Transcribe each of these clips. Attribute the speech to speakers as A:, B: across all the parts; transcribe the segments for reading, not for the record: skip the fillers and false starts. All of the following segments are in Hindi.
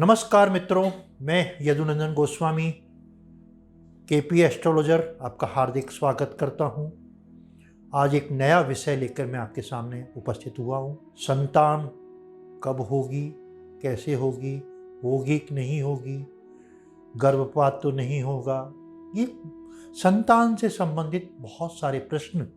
A: नमस्कार मित्रों, मैं यदुनंदन गोस्वामी केपी एस्ट्रोलॉजर आपका हार्दिक स्वागत करता हूं। आज एक नया विषय लेकर मैं आपके सामने उपस्थित हुआ हूं। संतान कब होगी, कैसे होगी, होगी कि नहीं होगी, गर्भपात तो नहीं होगा। ये संतान से संबंधित बहुत सारे प्रश्न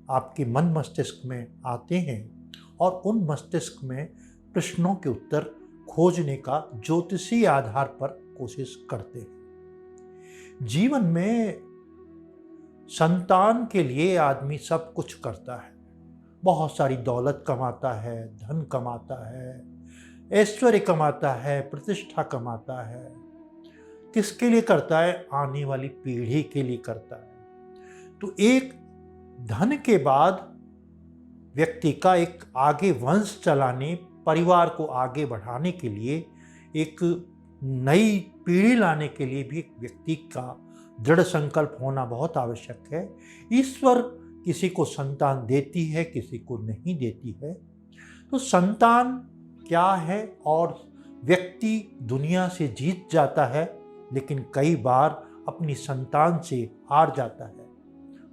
A: आपके मन मस्तिष्क में आते हैं और उन मस्तिष्क में प्रश्नों के उत्तर खोजने का ज्योतिषीय आधार पर कोशिश करते हैं। जीवन में संतान के लिए आदमी सब कुछ करता है, बहुत सारी दौलत कमाता है, धन कमाता है, ऐश्वर्य कमाता है, प्रतिष्ठा कमाता है। किसके लिए करता है? आने वाली पीढ़ी के लिए करता है। तो एक धन के बाद व्यक्ति का एक आगे वंश चलाने, परिवार को आगे बढ़ाने के लिए, एक नई पीढ़ी लाने के लिए भी एक व्यक्ति का दृढ़ संकल्प होना बहुत आवश्यक है। ईश्वर किसी को संतान देती है, किसी को नहीं देती है। तो संतान क्या है? और व्यक्ति दुनिया से जीत जाता है, लेकिन कई बार अपनी संतान से हार जाता है।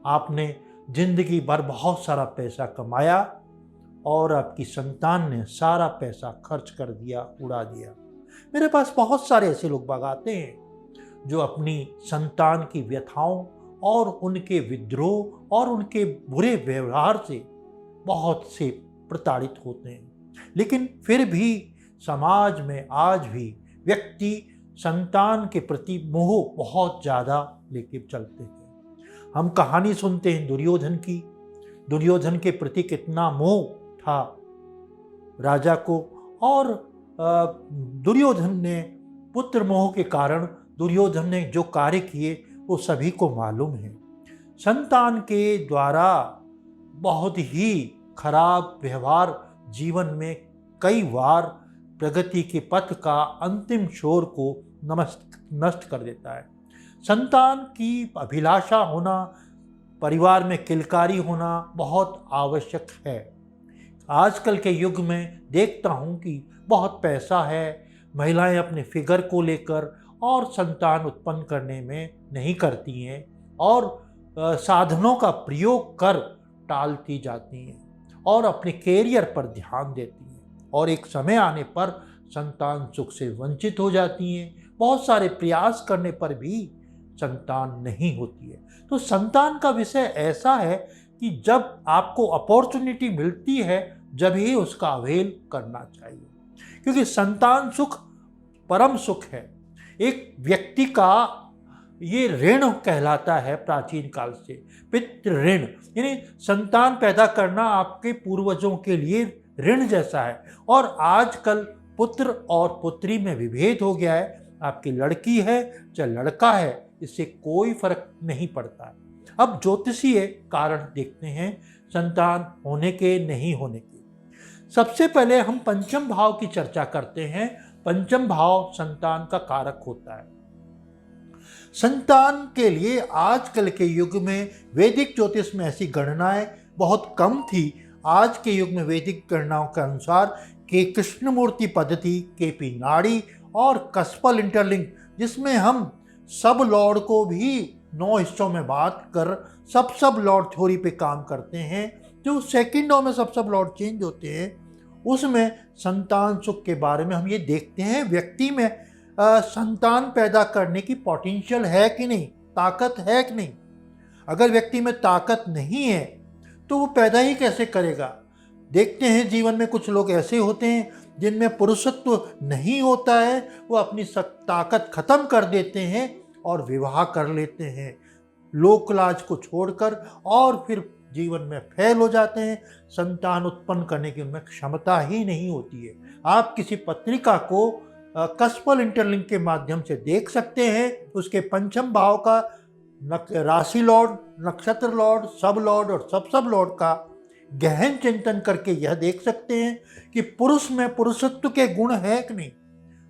A: आपने जिंदगी भर बहुत सारा पैसा कमाया और आपकी संतान ने सारा पैसा खर्च कर दिया, उड़ा दिया। मेरे पास बहुत सारे ऐसे लोग बाग आते हैं जो अपनी संतान की व्यथाओं और उनके विद्रोह और उनके बुरे व्यवहार से बहुत से प्रताड़ित होते हैं, लेकिन फिर भी समाज में आज भी व्यक्ति संतान के प्रति मोह बहुत ज़्यादा लेके चलते हैं। हम कहानी सुनते हैं दुर्योधन की। दुर्योधन के प्रति कितना मोह था राजा को, और दुर्योधन ने पुत्र मोह के कारण दुर्योधन ने जो कार्य किए वो सभी को मालूम है। संतान के द्वारा बहुत ही खराब व्यवहार जीवन में कई बार प्रगति के पथ का अंतिम छोर को नष्ट कर देता है। संतान की अभिलाषा होना, परिवार में किलकारी होना बहुत आवश्यक है। आजकल के युग में देखता हूँ कि बहुत पैसा है, महिलाएं अपने फिगर को लेकर और संतान उत्पन्न करने में नहीं करती हैं और साधनों का प्रयोग कर टालती जाती हैं और अपने कैरियर पर ध्यान देती हैं, और एक समय आने पर संतान सुख से वंचित हो जाती हैं। बहुत सारे प्रयास करने पर भी संतान नहीं होती है। तो संतान का विषय ऐसा है कि जब आपको अपॉर्चुनिटी मिलती है जब ही उसका अवेल करना चाहिए, क्योंकि संतान सुख परम सुख है। एक व्यक्ति का ये ऋण कहलाता है प्राचीन काल से, पितृ ऋण, यानी संतान पैदा करना आपके पूर्वजों के लिए ऋण जैसा है। और आजकल पुत्र और पुत्री में विभेद हो गया है। आपकी लड़की है चाहे लड़का है, इससे कोई फर्क नहीं पड़ता है। अब ज्योतिषीय कारण देखते हैं संतान होने के नहीं होने के। सबसे पहले हम पंचम भाव की चर्चा करते हैं। पंचम भाव संतान का कारक होता है। संतान के लिए आजकल के युग में वैदिक ज्योतिष में ऐसी गणनाएं बहुत कम थी। आज के युग में वैदिक गणनाओं के अनुसार के कृष्णमूर्ति पद्धति, केपी नाड़ी और कस्पल इंटरलिंक, जिसमें हम सब लॉर्ड को भी 9 हिस्सों में बांट कर सब लॉर्ड थ्योरी पे काम करते हैं, जो सेकंडों में सब लॉर्ड चेंज होते हैं। उसमें संतान सुख के बारे में हम ये देखते हैं व्यक्ति में संतान पैदा करने की पोटेंशियल है कि नहीं, ताकत है कि नहीं। अगर व्यक्ति में ताकत नहीं है तो वो पैदा ही कैसे करेगा। देखते हैं जीवन में कुछ लोग ऐसे होते हैं जिनमें पुरुषत्व नहीं होता है, वो अपनी ताकत खत्म कर देते हैं और विवाह कर लेते हैं लोक लाज को छोड़कर, और फिर जीवन में फेल हो जाते हैं। संतान उत्पन्न करने की उनमें क्षमता ही नहीं होती है। आप किसी पत्रिका को कस्पल इंटरलिंक के माध्यम से देख सकते हैं। उसके पंचम भाव का राशि लॉर्ड, नक्षत्र लॉर्ड, सब लॉर्ड और सब लॉर्ड का गहन चिंतन करके यह देख सकते हैं कि पुरुष में पुरुषत्व के गुण है कि नहीं।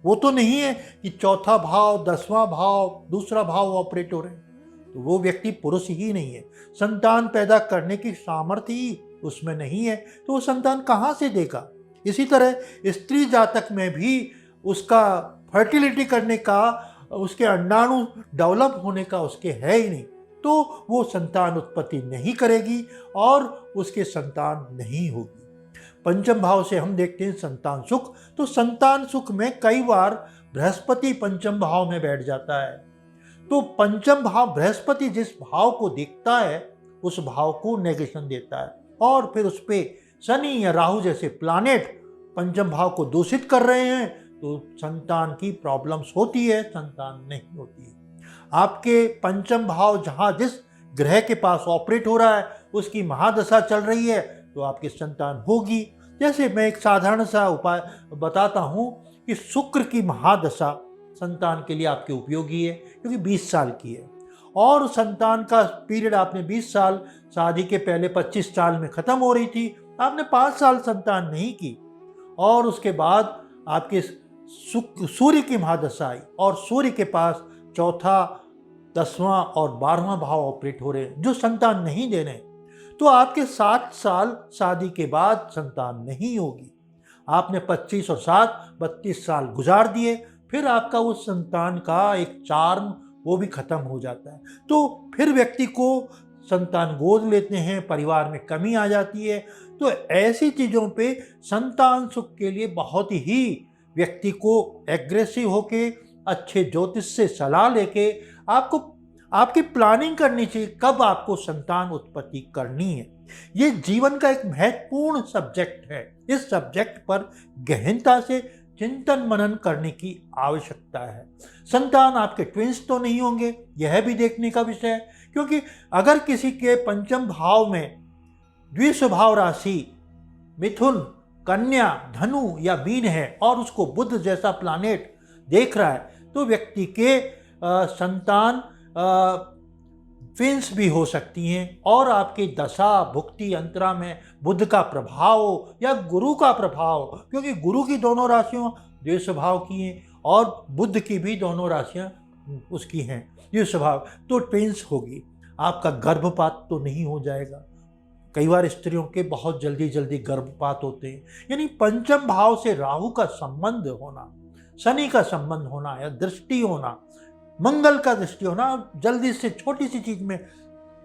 A: वो तो नहीं है कि चौथा भाव, 10वां भाव, दूसरा भाव ऑपरेट हो रहे हैं, तो वो व्यक्ति पुरुष ही नहीं है। संतान पैदा करने की सामर्थ्य ही उसमें नहीं है, तो वो संतान कहाँ से देगा। इसी तरह स्त्री जातक में भी उसका फर्टिलिटी करने का, उसके अंडाणु डेवलप होने का उसके है ही नहीं, तो वो संतान उत्पत्ति नहीं करेगी और उसके संतान नहीं होगी। पंचम भाव से हम देखते हैं संतान सुख, तो संतान सुख में कई बार बृहस्पति पंचम भाव में बैठ जाता है। तो पंचम भाव, बृहस्पति जिस भाव को देखता है उस भाव को नेगेशन देता है, और फिर उस पे शनि या राहु जैसे प्लानेट पंचम भाव को दूषित कर रहे हैं, तो संतान की प्रॉब्लम्स होती है, संतान नहीं होती है। आपके पंचम भाव जहाँ जिस ग्रह के पास ऑपरेट हो रहा है उसकी महादशा चल रही है, तो आपकी संतान होगी। जैसे मैं एक साधारण सा उपाय बताता हूँ कि शुक्र की महादशा संतान के लिए आपके उपयोगी है, क्योंकि 20 साल की है, और संतान का पीरियड आपने 20 साल, शादी के पहले 25 साल में ख़त्म हो रही थी, आपने 5 साल संतान नहीं की, और उसके बाद आपके सूर्य की महादशा आई, और सूर्य के पास चौथा, 10वां और 12वां भाव ऑपरेट हो रहे हैं जो संतान नहीं दे रहे, तो आपके 7 साल शादी के बाद संतान नहीं होगी। आपने 25 और 7 32 साल गुजार दिए, फिर आपका उस संतान का एक चार्म वो भी खत्म हो जाता है, तो फिर व्यक्ति को संतान गोद लेते हैं, परिवार में कमी आ जाती है। तो ऐसी चीज़ों पे संतान सुख के लिए बहुत ही व्यक्ति को एग्रेसिव होके, अच्छे ज्योतिष से सलाह लेके आपको आपकी प्लानिंग करनी चाहिए कब आपको संतान उत्पत्ति करनी है। ये जीवन का एक महत्वपूर्ण सब्जेक्ट है। इस सब्जेक्ट पर गहनता से चिंतन मनन करने की आवश्यकता है। संतान आपके ट्विंस तो नहीं होंगे, यह भी देखने का विषय है, क्योंकि अगर किसी के पंचम भाव में द्विस्वभाव राशि मिथुन, कन्या, धनु या मीन है और उसको बुध जैसा प्लानेट देख रहा है, तो व्यक्ति के संतान ट्विंस भी हो सकती हैं, और आपकी दशा भुक्ति अंतरा में बुध का प्रभाव या गुरु का प्रभाव, क्योंकि गुरु की दोनों राशियों द्वितीय स्वभाव की हैं और बुध की भी दोनों राशियां उसकी हैं द्वितीय स्वभाव, तो ट्विंस होगी। आपका गर्भपात तो नहीं हो जाएगा। कई बार स्त्रियों के बहुत जल्दी गर्भपात होते हैं, यानी पंचम भाव से राहु का संबंध होना, शनि का संबंध होना या दृष्टि होना, मंगल का दृष्टि होना, जल्दी से छोटी सी चीज में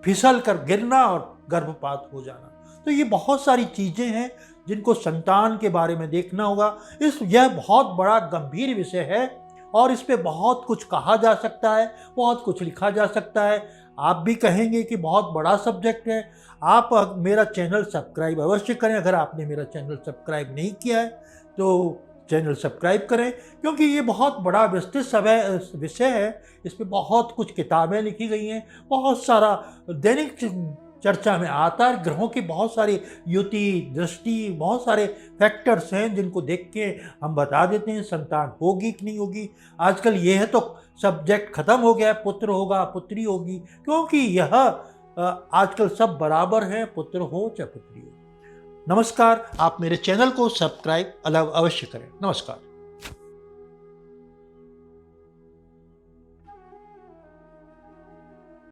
A: फिसल कर गिरना और गर्भपात हो जाना। तो ये बहुत सारी चीजें हैं जिनको संतान के बारे में देखना होगा। यह बहुत बड़ा गंभीर विषय है और इस पे बहुत कुछ कहा जा सकता है, बहुत कुछ लिखा जा सकता है। आप भी कहेंगे कि बहुत बड़ा सब्जेक्ट है। आप मेरा चैनल सब्सक्राइब अवश्य करें। अगर आपने मेरा चैनल सब्सक्राइब नहीं किया है तो चैनल सब्सक्राइब करें, क्योंकि ये बहुत बड़ा विस्तृत विषय है। इस पे बहुत कुछ किताबें लिखी गई हैं, बहुत सारा दैनिक चर्चा में आता है। ग्रहों की बहुत सारी युति, दृष्टि, बहुत सारे फैक्टर्स हैं जिनको देख के हम बता देते हैं संतान होगी कि नहीं होगी। आजकल ये है तो सब्जेक्ट खत्म हो गया है, पुत्र होगा पुत्री होगी, क्योंकि यह आजकल सब बराबर है, पुत्र हो चाहे पुत्री हो। नमस्कार, आप मेरे चैनल को सब्सक्राइब अवश्य करें। नमस्कार।